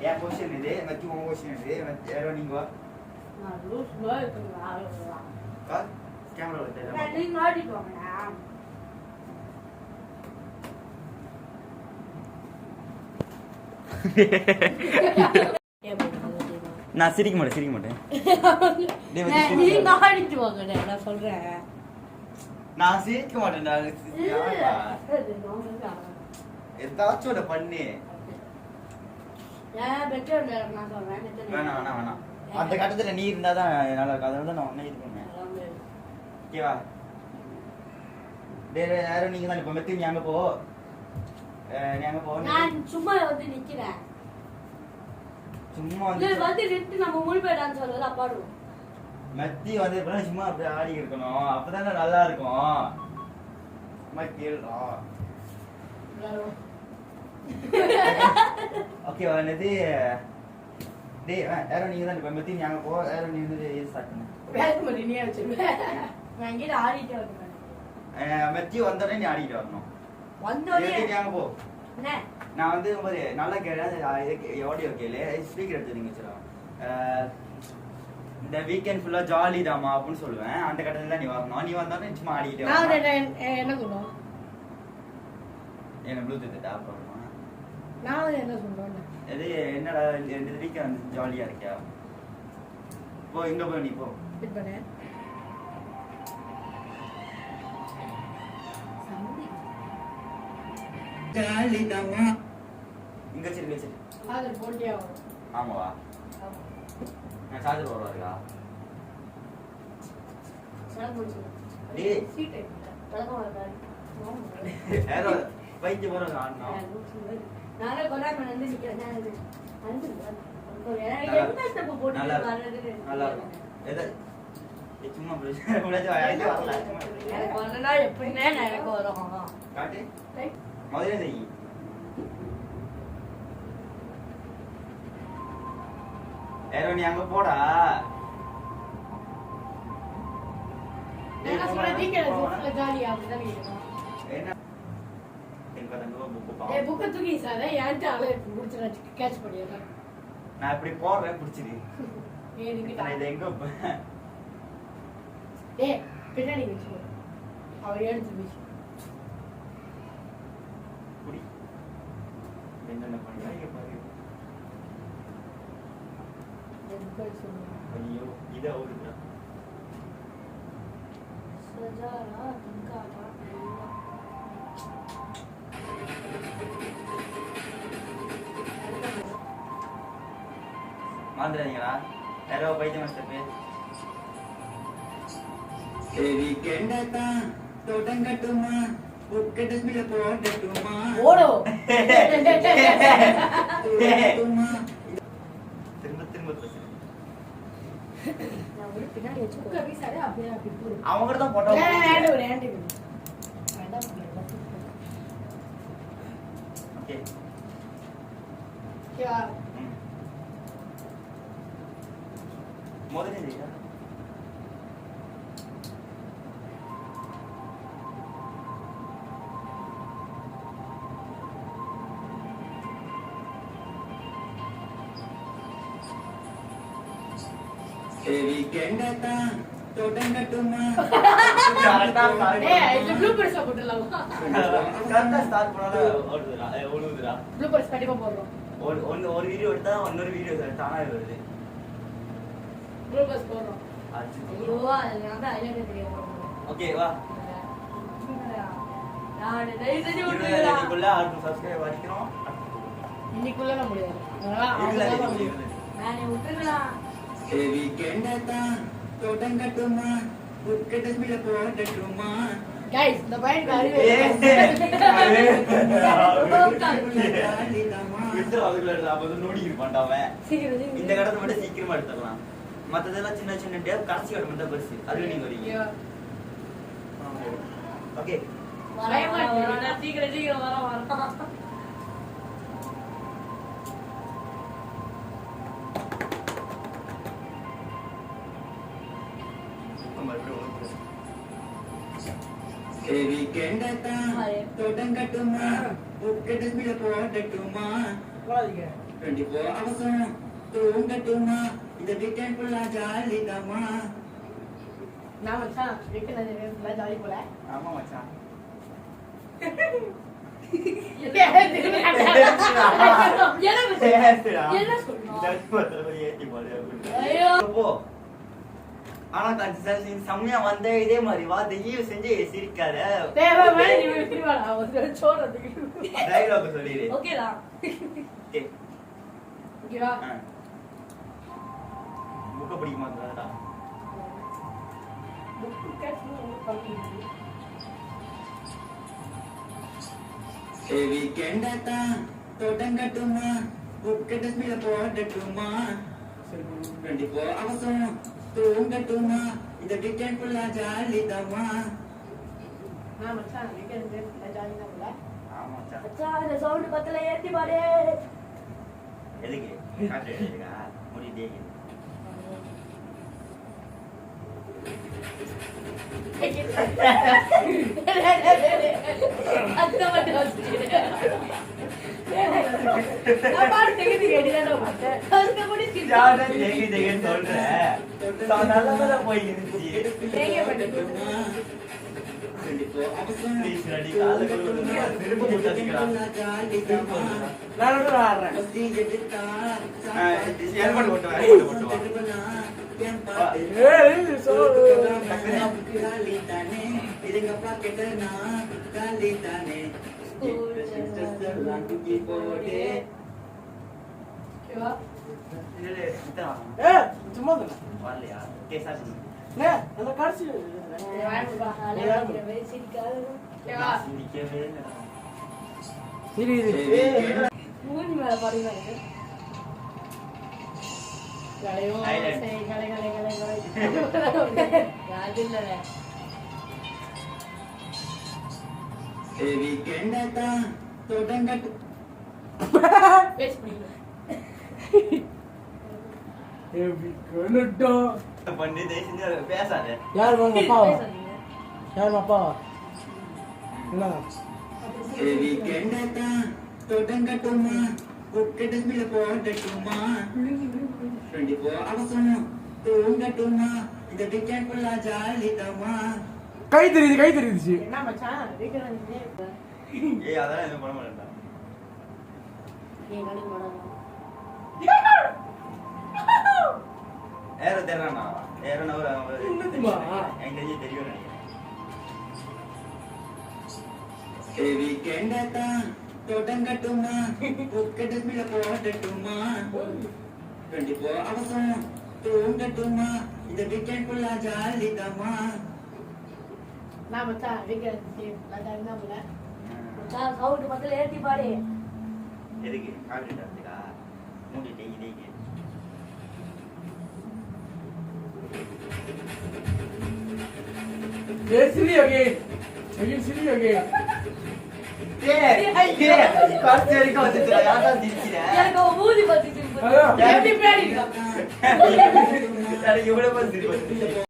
என் position இது மத்தி உன் பொசிஷன் இது யாரோ நீங்க வா நான் லூஸ் பாய் இருக்கேன் வா கேமரா எடுத்து நீங்க ஆடிட்டு வாங்க நான் சிரிக்க மாட்டேன் நீங்க ஆடிட்டு வாங்க நான் சொல்றேன் நான் சிரிக்க மாட்டேன் ஏதாச்சும் ஒன்று பண்ணு வேணாம் அந்த கட்டத்துல நீ இருந்தாதான் நல்லா இருக்கும் அதனால தான் நான் ஒன்னே இது பண்ணேன் ஓகேவா யாரும் நீங்க தான் இப்ப மெத்தி நீ அங்க போ நான் சும்மா வந்து நிக்கிறேன் சும்மா வந்து நின்று நம்ம முழுப்பே டான்ஸ் ஆடுறது அப்பாடுவோம் மெத்தி வந்து சும்மா அப்படியே ஆடி இருக்கணும் அப்பதானே நல்லா இருக்கும் சும்மா கேளுடா ஓகேவா என்னது டேய் யாரும் நீங்க தான் இப்ப மெத்தி நீ அங்க போ யாரும் நீ வந்து இது ஸ்டார்ட் பண்ணு வேலை பண்ணி நீ வச்சிருவேன் நான் இங்க ஆடிட்டே வரேன் மெத்தி வந்தோடனே நீ ஆடிட்டு வரணும் வந்தோடனே நீ அங்க போ என்ன நான் வந்து நல்லா கேட்டேன் ஆடியோ கேளு ஸ்பீக்கர் எடுத்து வச்சிடும் இந்த வீக்கெண்ட் ஃபுல்லா ஜாலி தாமா அப்படின்னு சொல்லுவேன் அந்த கட்டத்துல நீ வரணும் நீ வந்தோடனே சும்மா ஆடிக்கிட்டே என்ன சொல்லுவோம் என்ன ப்ளூடூத் டாப் பண்ணணுமா நான் என்ன சொல்றேன் இது என்னடா இந்த வீக்கெண்ட் ஜாலியா இருக்கியா போ இங்க போ நீ போ பிட் பண்ணு ஜாலி தாமா இங்க சரி அது போட்டியா ஆமாவா நான் சார்ஜர் வரவா டேய் சீட் பழக்கம் வரதா ஏரோ பைக்கு வர ஆனா நானே கொலாம வந்து நிக்கிறேன் வந்து என்ன ஸ்டெப் போட்டு வரது நல்லா இருக்கும் எது சும்மா புடிச்சு வரல எனக்கு வரலனா எப்படினே எனக்கு வரும் காட்டு முதல்ல செய் ஏரோ நீ அங்க போடா நான் சொல்ற டீக்கல ஜாலியா அப்படிதான் இருக்கும் என்ன புக்க தூக்கி சார் ஏன்ட்டு ஆளே முடிச்சு கேட்ச் பண்ணிடுறேன் நான் இப்படி போடுறேன் பிடிச்சிரு நான் இதை எங்க பின்னாடி வச்சுக்கோ அவர் எடுத்து வச்சு குடி என்னென்ன பண்ணுறாங்க பாரு ஐயோ இதை ஒரு சஜாரா திங்காடா மாந்துறாதீங்களா யாரோ பைத்தியம் மாஸ்டர் வீக்கெண்டத்தான் தொடங்கட்டுமா புக்கெட்டுல போடட்டுமா ஓடோ திரும்ப திரும்ப பேசுறேன் நான் ஒரு பின்னாடி வச்சு புக்க வீசாதே அப்படியே அப்படி போடு அவங்க கூட தான் போட்டோ வேண்டாம் ஓகே क्या முதல்ல இல்லையா வீக்கெண்டத்தான் தொடங்கட்டுமா இது ப்ளூபர்ஸ் போட்டுடலாம் கரெக்டா ஸ்டார்ட் பண்ணால ஓடுதுடா ப்ளூபர்ஸ் கண்டிப்பா போடுறோம் ஒரு வீடியோ எடுத்தா இன்னொரு வீடியோ தானா வருது ப்ளூபர்ஸ் போடுறோம் ஐயோ நான் தான் ஐலைனர் வீடியோ போடுறோம் ஓகே வா நான் டேய் செஞ்சு விட்டுடா இன்னைக்குள்ள 6 சப்ஸ்கிரைப் வரைக்கும் இன்னைக்குள்ள நான் முடியாது நான் விட்டுறலாம் வீக்கெண்டத்தான் தொடங்கட்டுமா புக்கெட்டுல போடட்டுமா गाइस the point அறிவே விட்டு அதுக்குள்ள அப்ப நோடி இருப்பான்டாவன் சீக்கிரம் இந்த கடத்தை மட்டும் சீக்கிரமா எடுத்துக்கலாம் மத்ததெல்லாம் சின்ன சின்ன டேப் கடைசி கட்ட மட்டும் பெருசு அது நீங்க வரீங்க ஓகே வரவே மாட்டேன் சீக்கிரம் சீக்கிரம் வர வீக்கெண்டத்தான் தொடங்கட்டுமா புக்கெட்டுல போடட்டுமா போடாதீங்க 24 அவசரம் தூங்கட்டுமா இந்த வீக்கெண்ட் ஃபுல்லா ஜாலி தாமா. நான் மச்சான் வீக்கெண்ட் ஃபுல்லா ஜாலி போல. ஆமா மச்சான். ஆனா செம்மையா வந்த இதே மாதிரி வா தயவு செஞ்சு சிரிக்காத. டைலாக் சொல்லிடு. ஓகேடா. ஓகேவா? புக்க படிக்க மாட்டேடா. புக் கேட்கணும் பண்ணிட்டு. வீக்கெண்ட் தான் தொடங்கட்டுமா புக்க டஸ்ட்பின்ல போடட்டுமா 24 அவசரம் தூங்கட்டுமா இந்த வீக்கெண்ட் ஃபுல்லா ஜாலி தாமா. நான் மச்சான் வீக்கெண்ட் ஃபுல்லா ஜாலி தான் போல. ஆமா மச்சான். மச்சான் இந்த சவுண்ட் பத்தல ஏத்தி பாரு. எதுக்கு காட்டு எடுக்கா முடி தேகி. அத்த மட்டும் வச்சிருக்கேன். நான் பாட்டு தேடி கேடிடா மாட்டேன். அதுக்கு முடி யாரா தேகி தேகின்னு சொல்ற. நல்லதா போய் இருந்துச்சு. தேங்க பண்ணிட்டு. 24 அவசரம் ப்ளீஸ் ரெடி கால கொள்ளுங்க. திரும்ப முட்டாதீங்கடா. நான் ஆடுறேன். ஏர்போர்ட் ஓட்டு வா. ஏய் சோ காலி தானே இதுங்க பாக்கெட்டனா காலி தானே சிஸ்டர் லாங்குக்கு போடே. ஓகேவா? இல்ல இந்தா சும்மா தான வரலையா கேசாச்சு நே அந்த கார்சி வாய்ப்பா அழகா சிரிக்காத. ஓகேவா? சிரிக்கவே இல்லடா. சரி மூணு மேல பாருங்க. கலையோ Island. சரி கலை அது இல்ல. வீக்கெண்ட் தான் தொடங்கட்டு பேச முடியல. ஏவி கனடா பண்ணி தேசிங்க பேசாத. யார் வாங்க அப்பாவா பேசாதீங்க. யார் அப்பாவா என்ன வீக்கெண்ட் தான் தொடங்கட்டுமா புக்க டஸ்ட்பின்ல போடட்டுமா 24 அவசரம் தூங்கட்டுமா இந்த வீக்கெண்ட் ஃபுல்லா ஜாலி தாமா. கை தெரியுது என்ன மச்சான் வீக்கெண்ட் ஏய் அதெல்லாம் என்ன பண்ண மாட்டேன்டா. ஏய் நடிக்க மாட்டாங்க. ஏற தெரியறானா ஏறன ஒரு என்னதுமா? எனக்கு தெரியும் நினைக்கிறேன். வீக்கெண்ட் தான் தொடங்கட்டுமா புக்க டஸ்ட்பின்ல போடட்டுமா 24 அவசரம் தூங்கட்டுமா இந்த வீக்கெண்ட் ஃபுல்லா ஜாலி தாமா. நான் மச்சான் வீக்கெண்ட் நான் டைம் தான் போல. மச்சான் சவுண்ட் பத்தல ஏத்தி பாரு. எதுக்கு காட்டு டஸ்டா மூடி தேங்கி தேங்கி. ஏ சிரி அகே காசு வரைக்கும் வந்துட்டா யாரா திச்சிரா. எனக்கு மூதி பத்தி அதான். எப்படி பேடி இருக்கா? எனக்கு இவ்வளவு சிரிப்பு.